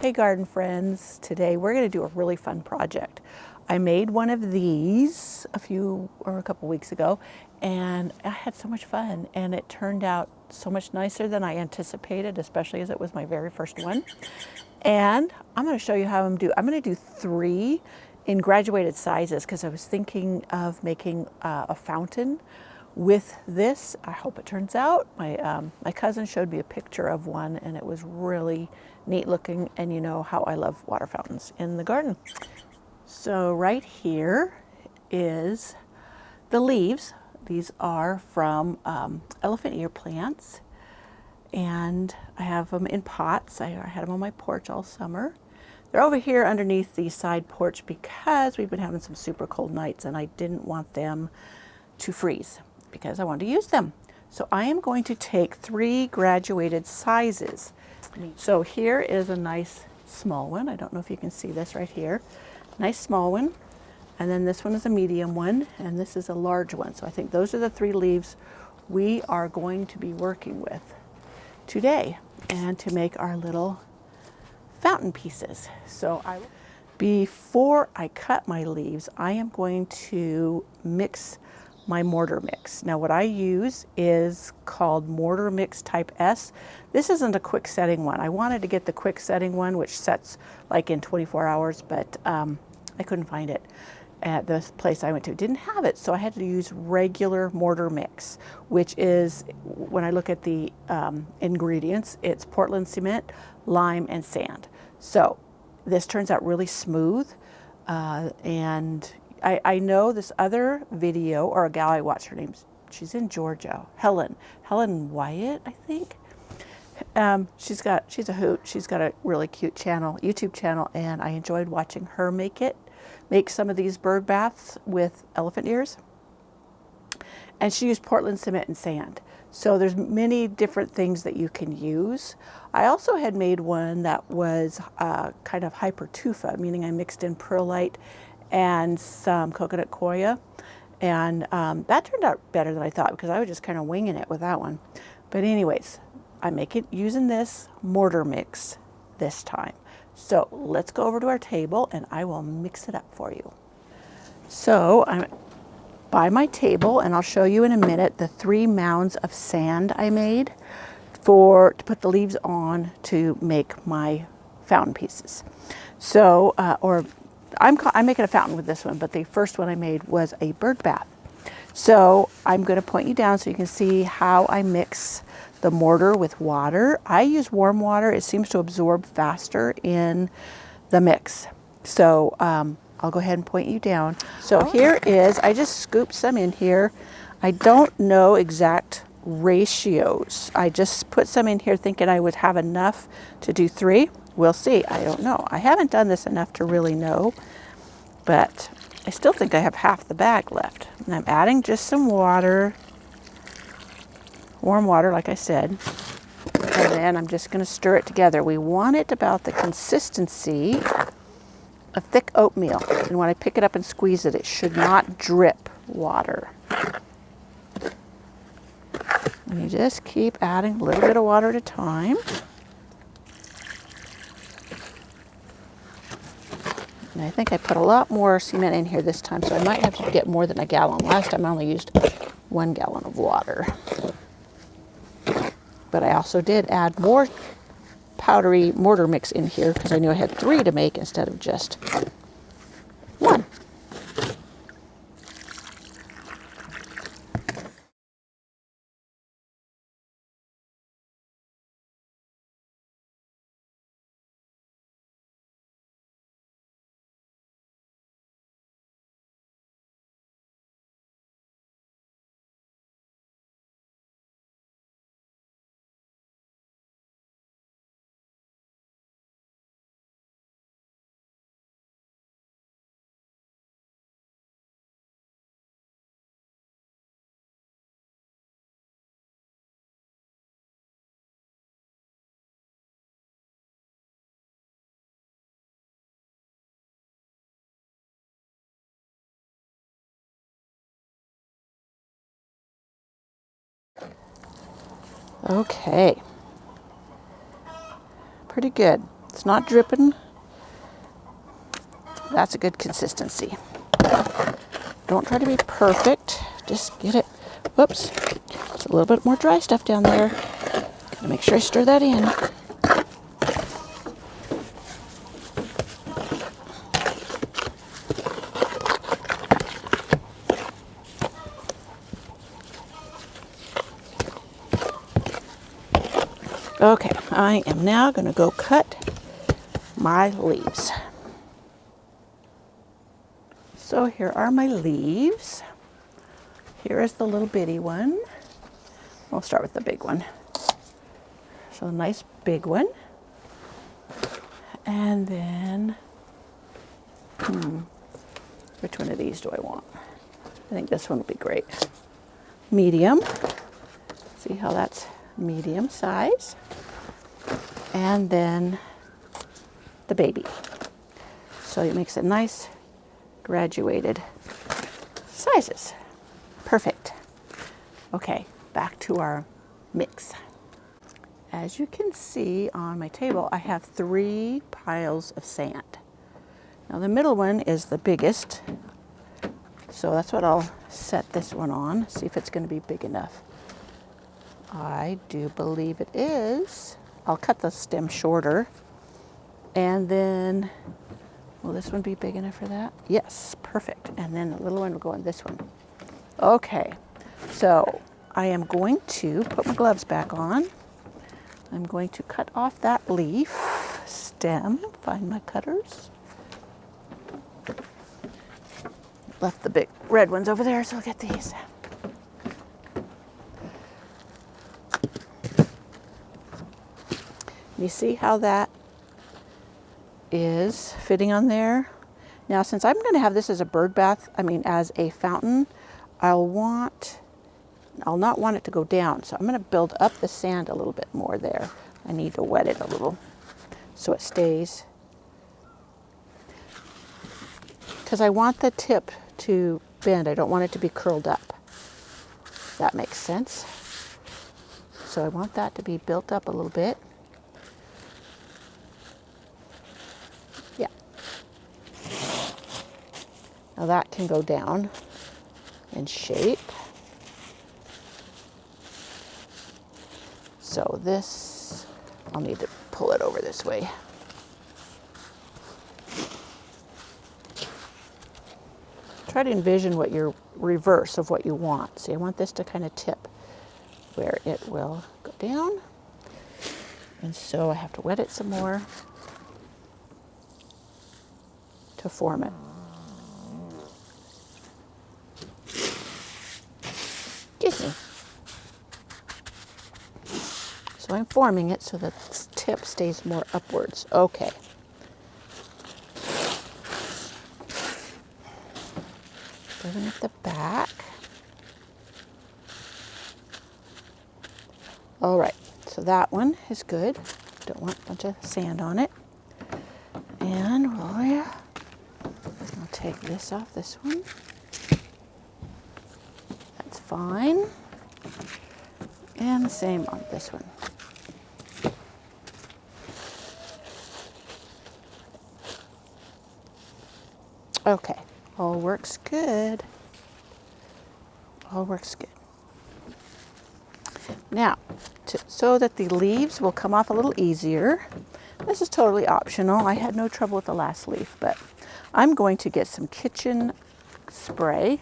Hey garden friends, today we're going to do a really fun project. I made one of these a couple weeks ago, and I had so much fun, and it turned out so much nicer than I anticipated, especially as it was my very first one. And I'm going to show you how I'm going to do 3 in graduated sizes because I was thinking of making a fountain with this. I hope it turns out. My cousin showed me a picture of one, and it was really neat looking, and you know how I love water fountains in the garden. So right here is the leaves. These are from elephant ear plants, and I have them in pots. I had them on my porch all summer. They're over here underneath the side porch because we've been having some super cold nights, and I didn't want them to freeze because I wanted to use them. So I am going to take 3 graduated sizes. So here is a nice small one. I don't know if you can see this right here. Nice small one. And then this one is a medium one, and this is a large one. So I think those are the 3 leaves we are going to be working with today and to make our little fountain pieces. So before I cut my leaves, I am going to mix my mortar mix. Now what I use is called mortar mix type S. This isn't a quick setting one. I wanted to get the quick setting one, which sets like in 24 hours, but I couldn't find it at the place I went to. It didn't have it, so I had to use regular mortar mix, which is, when I look at the ingredients, it's Portland cement, lime, and sand. So this turns out really smooth, and I know this other video, or a gal I watched, she's in Georgia, Helen Wyatt, I think. She's a hoot. She's got a really cute YouTube channel, and I enjoyed watching her make some of these bird baths with elephant ears. And she used Portland cement and sand. So there's many different things that you can use. I also had made one that was kind of hyper-tufa, meaning I mixed in perlite and some coconut coir. And that turned out better than I thought because I was just kind of winging it with that one. But anyways, I make it using this mortar mix this time. So let's go over to our table and I will mix it up for you. So I'm by my table, and I'll show you in a minute the 3 mounds of sand I made to put the leaves on to make my fountain pieces. So, I'm making a fountain with this one, but the first one I made was a bird bath. So I'm going to point you down so you can see how I mix the mortar with water. I use warm water. It seems to absorb faster in the mix. So I'll go ahead and point you down. So here is, I just scooped some in here. I don't know exact ratios. I just put some in here thinking I would have enough to do 3. We'll see. I don't know. I haven't done this enough to really know, but I still think I have half the bag left. And I'm adding just some water, warm water, like I said. And then I'm just going to stir it together. We want it about the consistency of thick oatmeal. And when I pick it up and squeeze it, it should not drip water. And you just keep adding a little bit of water at a time. And I think I put a lot more cement in here this time, so I might have to get more than a gallon. Last time I only used 1 gallon of water. But I also did add more powdery mortar mix in here because I knew I had 3 to make instead of just 1. Okay. Pretty good. It's not dripping. That's a good consistency. Don't try to be perfect. Just get it. Whoops. There's a little bit more dry stuff down there. Gotta make sure I stir that in. Okay, I am now going to go cut my leaves. So here are my leaves. Here is the little bitty one. We'll start with the big one. So a nice big one. And then, which one of these do I want? I think this one would be great. Medium. See how that's medium size. And then the baby. So it makes it nice, graduated sizes. Perfect. Okay, back to our mix. As you can see on my table, I have 3 piles of sand. Now the middle one is the biggest, so that's what I'll set this one on, see if it's going to be big enough. I do believe it is. I'll cut the stem shorter, and then, will this one be big enough for that? Yes, perfect. And then the little one will go in this one. Okay, so I am going to put my gloves back on. I'm going to cut off that leaf stem, find my cutters. Left the big red ones over there, so I'll get these. You see how that is fitting on there? Now, since I'm going to have this as a bird bath, as a fountain, I'll not want it to go down. So I'm going to build up the sand a little bit more there. I need to wet it a little so it stays. Because I want the tip to bend. I don't want it to be curled up. If that makes sense. So I want that to be built up a little bit. Yeah. Now that can go down in shape. So this, I'll need to pull it over this way. Try to envision what your reverse of what you want. See, I want this to kind of tip where it will go down. And so I have to wet it some more to form it. Excuse me. So I'm forming it so that the tip stays more upwards. Okay. Building at the back. All right, so that one is good. Don't want a bunch of sand on it. And I'll take this off this one. That's fine. And the same on this one. Okay, all works good. All works good. Now, so that the leaves will come off a little easier, this is totally optional. I had no trouble with the last leaf, but I'm going to get some kitchen spray,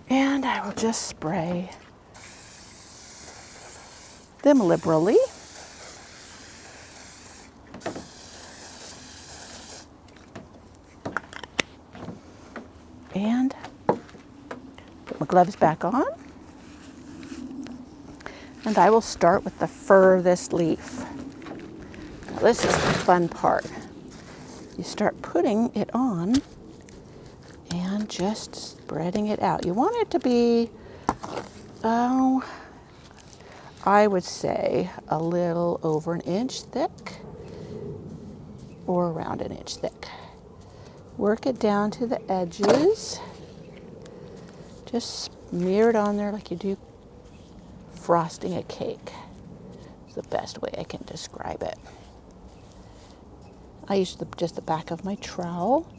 and I will just spray them liberally. And put my gloves back on. And I will start with the furthest leaf. Now, this is the fun part. You start putting it on and just spreading it out. You want it to be, I would say a little over an inch thick or around an inch thick. Work it down to the edges. Just smear it on there like you do frosting a cake. It's the best way I can describe it. I use just the back of my trowel,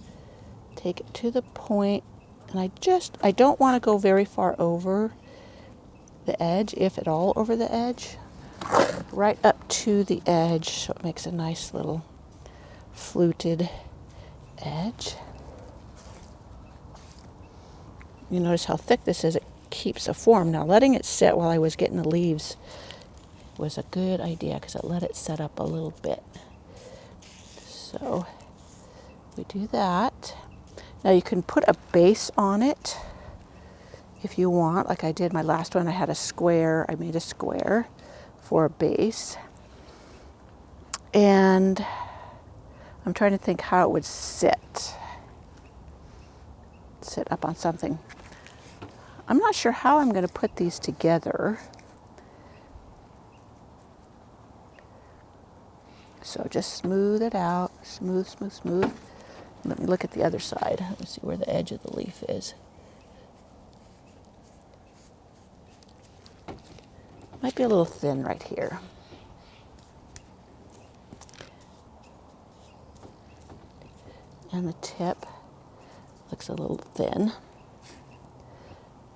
take it to the point, and I don't want to go very far over the edge, if at all over the edge, right up to the edge, so it makes a nice little fluted edge. You notice how thick this is. It keeps a form. Now letting it sit while I was getting the leaves was a good idea because it let it set up a little bit. So we do that. Now you can put a base on it if you want, like I did my last one. I had a square, I made a square for a base. And I'm trying to think how it would sit up on something. I'm not sure how I'm going to put these together. So just smooth it out, smooth, smooth, smooth. Let me look at the other side. Let me see where the edge of the leaf is. Might be a little thin right here. And the tip looks a little thin.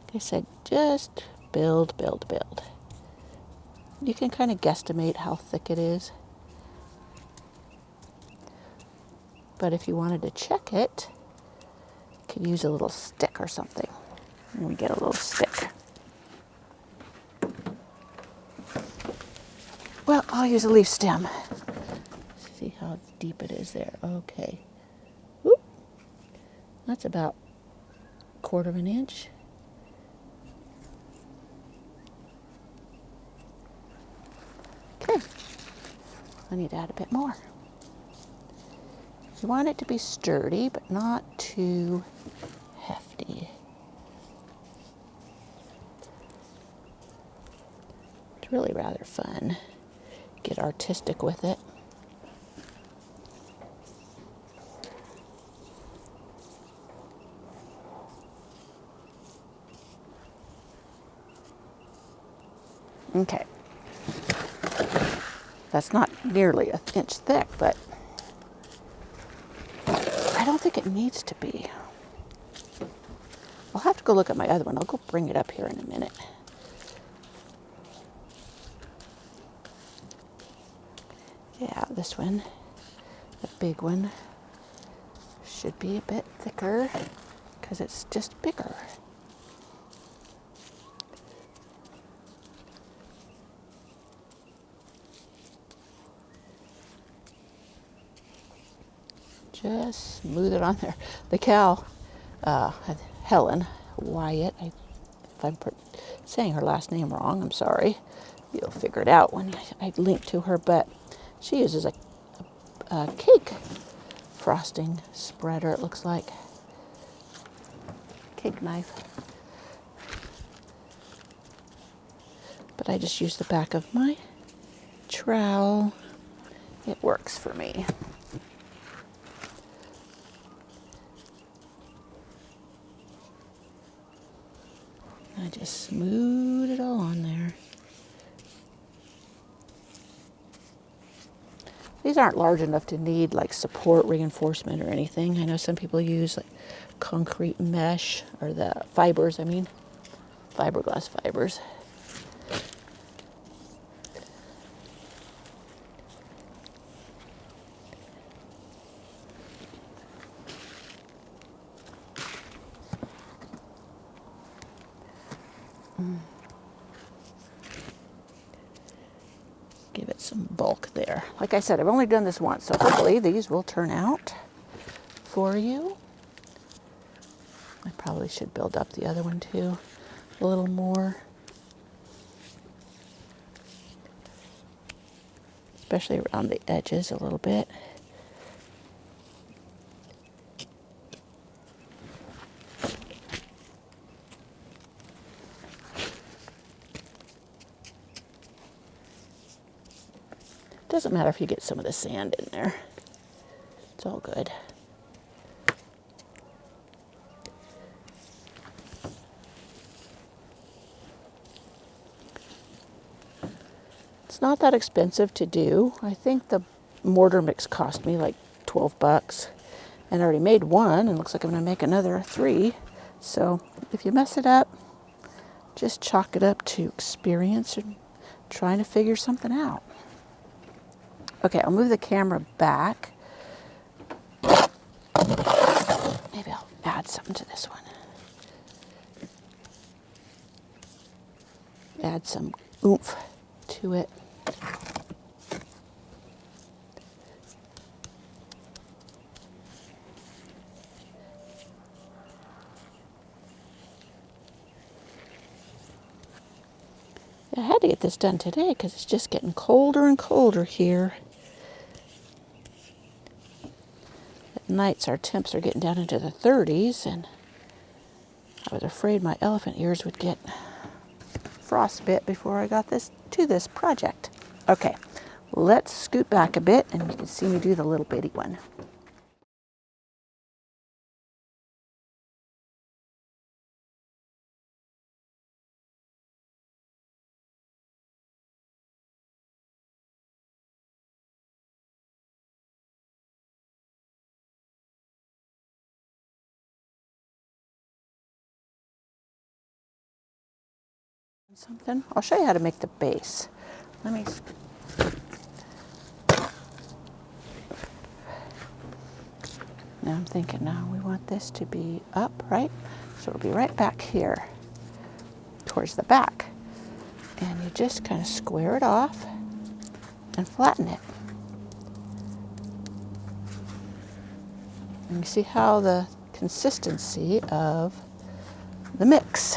Like I said, just build, build, build. You can kind of guesstimate how thick it is. But if you wanted to check it, you could use a little stick or something. And we get a little stick. Well, I'll use a leaf stem. See how deep it is there. Okay. Whoop. That's about 1/4 of an inch. Okay. I need to add a bit more. You want it to be sturdy, but not too hefty. It's really rather fun. Get artistic with it. Okay. That's not nearly 1 inch thick, but I don't think it needs to be. I'll have to go look at my other one. I'll go bring it up here in a minute. Yeah, this one, the big one, should be a bit thicker because it's just bigger. Just smooth it on there. The cow, Helen Wyatt, if I'm saying her last name wrong, I'm sorry. You'll figure it out when I link to her, but she uses a cake frosting spreader, it looks like. Cake knife. But I just use the back of my trowel. It works for me. I just smooth it all on there. These aren't large enough to need like support reinforcement or anything. I know some people use like concrete mesh, or the fibers, I mean, fiberglass fibers. Give it some bulk there. Like I said, I've only done this once, so hopefully these will turn out for you. I probably should build up the other one too a little more, especially around the edges a little bit. Doesn't matter if you get some of the sand in there. It's all good. It's not that expensive to do. I think the mortar mix cost me like 12 bucks. And I already made one, and looks like I'm gonna make another 3. So if you mess it up, just chalk it up to experience and trying to figure something out. Okay, I'll move the camera back. Maybe I'll add something to this one. Add some oomph to it. I had to get this done today because it's just getting colder and colder here. At nights our temps are getting down into the 30s, and I was afraid my elephant ears would get frostbite before I got to this project. Okay, let's scoot back a bit and you can see me do the little bitty one. Something. I'll show you how to make the base. Let me. Now I'm thinking, now we want this to be up, right? So it'll be right back here, towards the back. And you just kind of square it off and flatten it. And you see how the consistency of the mix.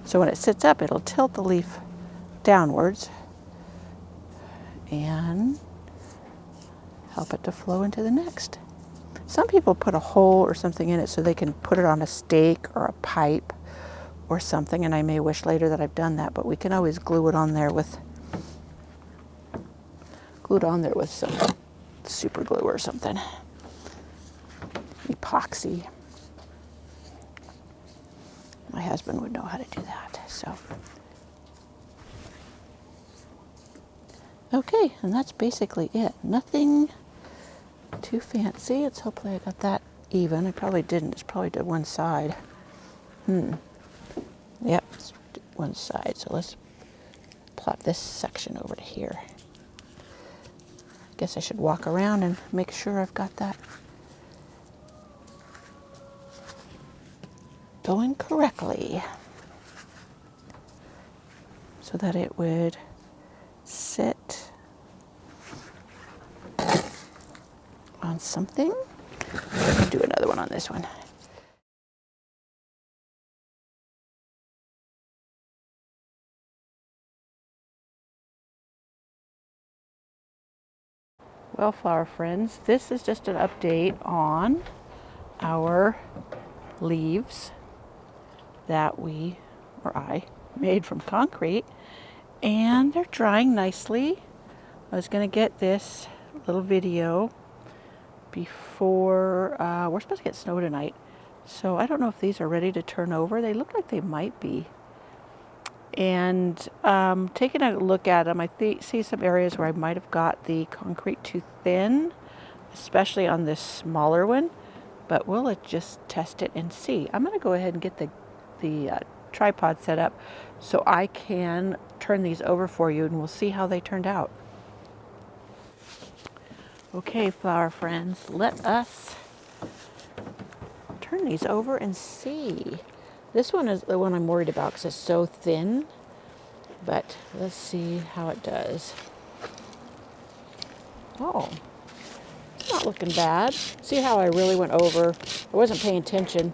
So when it sits up, it'll tilt the leaf downwards and help it to flow into the next. Some people put a hole or something in it so they can put it on a stake or a pipe or something, and I may wish later that I've done that, but we can always glue it on there with some super glue or something. Epoxy. My husband would know how to do that, so. Okay, and that's basically it. Nothing too fancy. It's hopefully I got that even. I probably didn't. It's probably to one side. Yep, it's one side. So let's plop this section over to here. Guess I should walk around and make sure I've got that going correctly so that it would sit on something. I'll do another one on this one. Well, flower friends, this is just an update on our leaves that I made from concrete, and they're drying nicely. I was going to get this little video before, we're supposed to get snow tonight, so I don't know if these are ready to turn over. They look like they might be. And taking a look at them, I see some areas where I might have got the concrete too thin, especially on this smaller one, but we'll just test it and see. I'm going to go ahead and get the tripod set up so I can turn these over for you, and we'll see how they turned out. Okay, flower friends, let us turn these over and see. This one is the one I'm worried about because it's so thin, but let's see how it does. Oh, it's not looking bad. See how I really went over? I wasn't paying attention.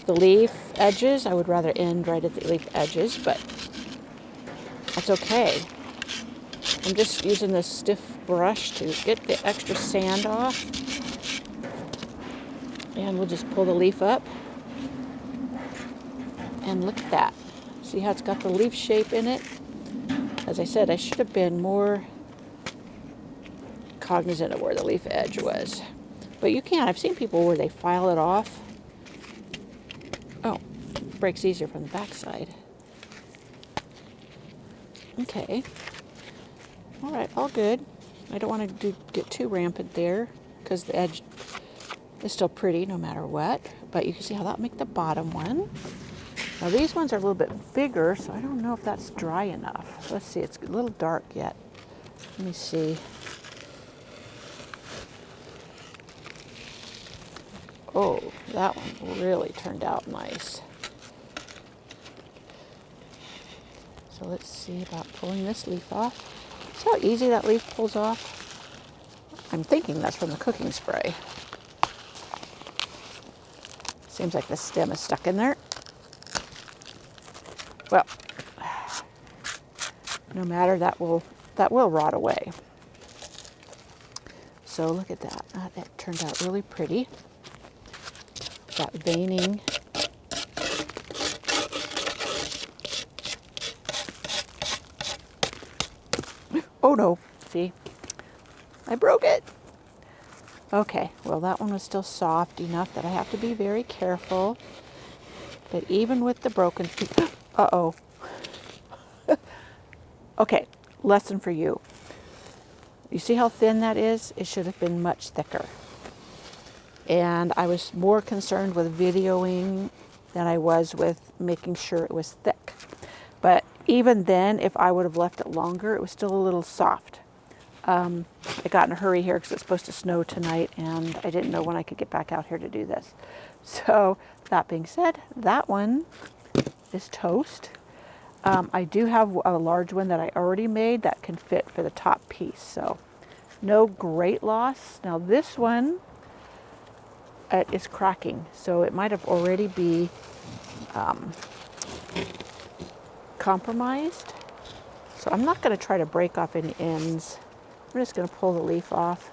The leaf edges, I would rather end right at the leaf edges, but that's okay. I'm just using this stiff brush to get the extra sand off. And we'll just pull the leaf up. And look at that. See how it's got the leaf shape in it? As I said, I should have been more cognizant of where the leaf edge was. But you can. I've seen people where they file it off. Oh, it breaks easier from the back side. Okay. All right, all good. I don't want to get too rampant there because the edge is still pretty no matter what. But you can see how that'll make the bottom one. Now these ones are a little bit bigger, so I don't know if that's dry enough. Let's see, it's a little dark yet. Let me see. Oh, that one really turned out nice. So let's see about pulling this leaf off. See how easy that leaf pulls off? I'm thinking that's from the cooking spray. Seems like the stem is stuck in there. Well, no matter, that will rot away. So look at that. That turned out really pretty. That veining. Oh no, see? I broke it. Okay, well that one was still soft enough that I have to be very careful. But even with the broken piece, uh-oh. Okay, lesson for you. You see how thin that is? It should have been much thicker. And I was more concerned with videoing than I was with making sure it was thick. But even then, if I would have left it longer, it was still a little soft. I got in a hurry here because it's supposed to snow tonight, and I didn't know when I could get back out here to do this. So that being said, that one is toast. I do have a large one that I already made that can fit for the top piece, so no great loss. Now this one is cracking, so it might have already be compromised. So I'm not going to try to break off any ends. I'm just going to pull the leaf off.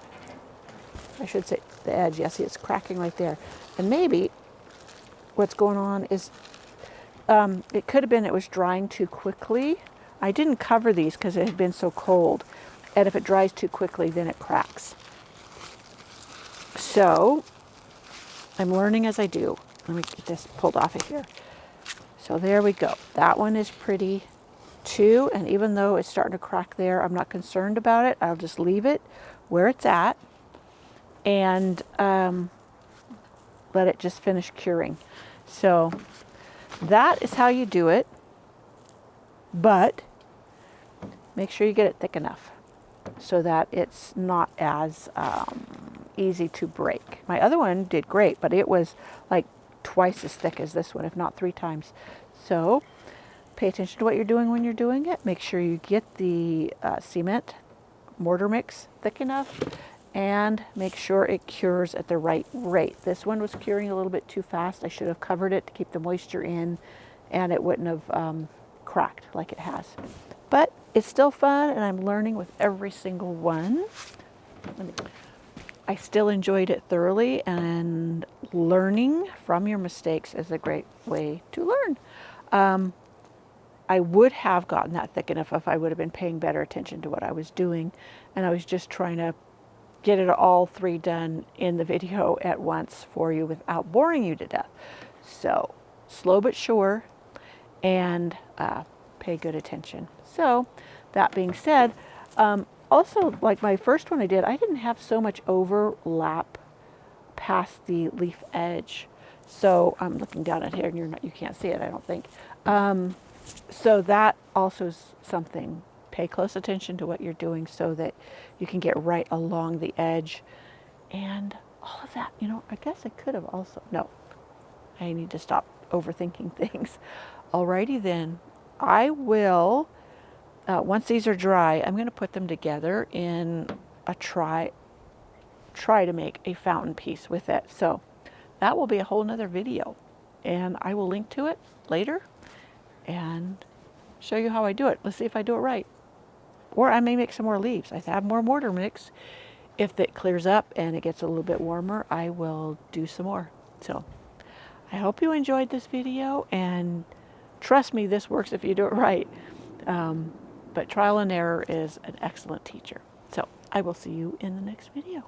I should say the edge. Yeah, see, it's cracking right there. And maybe what's going on is it could have been it was drying too quickly. I didn't cover these because it had been so cold. And if it dries too quickly, then it cracks. So I'm learning as I do. Let me get this pulled off of here. So there we go. That one is pretty too. And even though it's starting to crack there, I'm not concerned about it. I'll just leave it where it's at and let it just finish curing. So that is how you do it, but make sure you get it thick enough so that it's not as easy to break. My other one did great, but it was like twice as thick as this one, if not 3 times. So pay attention to what you're doing when you're doing it. Make sure you get the cement mortar mix thick enough, and make sure it cures at the right rate. This one was curing a little bit too fast. I should have covered it to keep the moisture in, and it wouldn't have cracked like it has. But it's still fun, and I'm learning with every single one. I still enjoyed it thoroughly, and learning from your mistakes is a great way to learn. I would have gotten that thick enough if I would have been paying better attention to what I was doing, and I was just trying to get it all 3 done in the video at once for you without boring you to death. So slow but sure, and pay good attention. So that being said, also like my first one I didn't have so much overlap past the leaf edge. So I'm looking down at here and you can't see it, I don't think. So that also is something. Pay close attention to what you're doing so that you can get right along the edge and all of that. You know, I guess I could have also, no, I need to stop overthinking things. Alrighty then, I will, once these are dry, I'm going to put them together in a try to make a fountain piece with it. So that will be a whole nother video, and I will link to it later and show you how I do it. Let's see if I do it right. Or I may make some more leaves. I have more mortar mix. If it clears up and it gets a little bit warmer, I will do some more. So I hope you enjoyed this video, and trust me, this works if you do it right. But trial and error is an excellent teacher. So I will see you in the next video.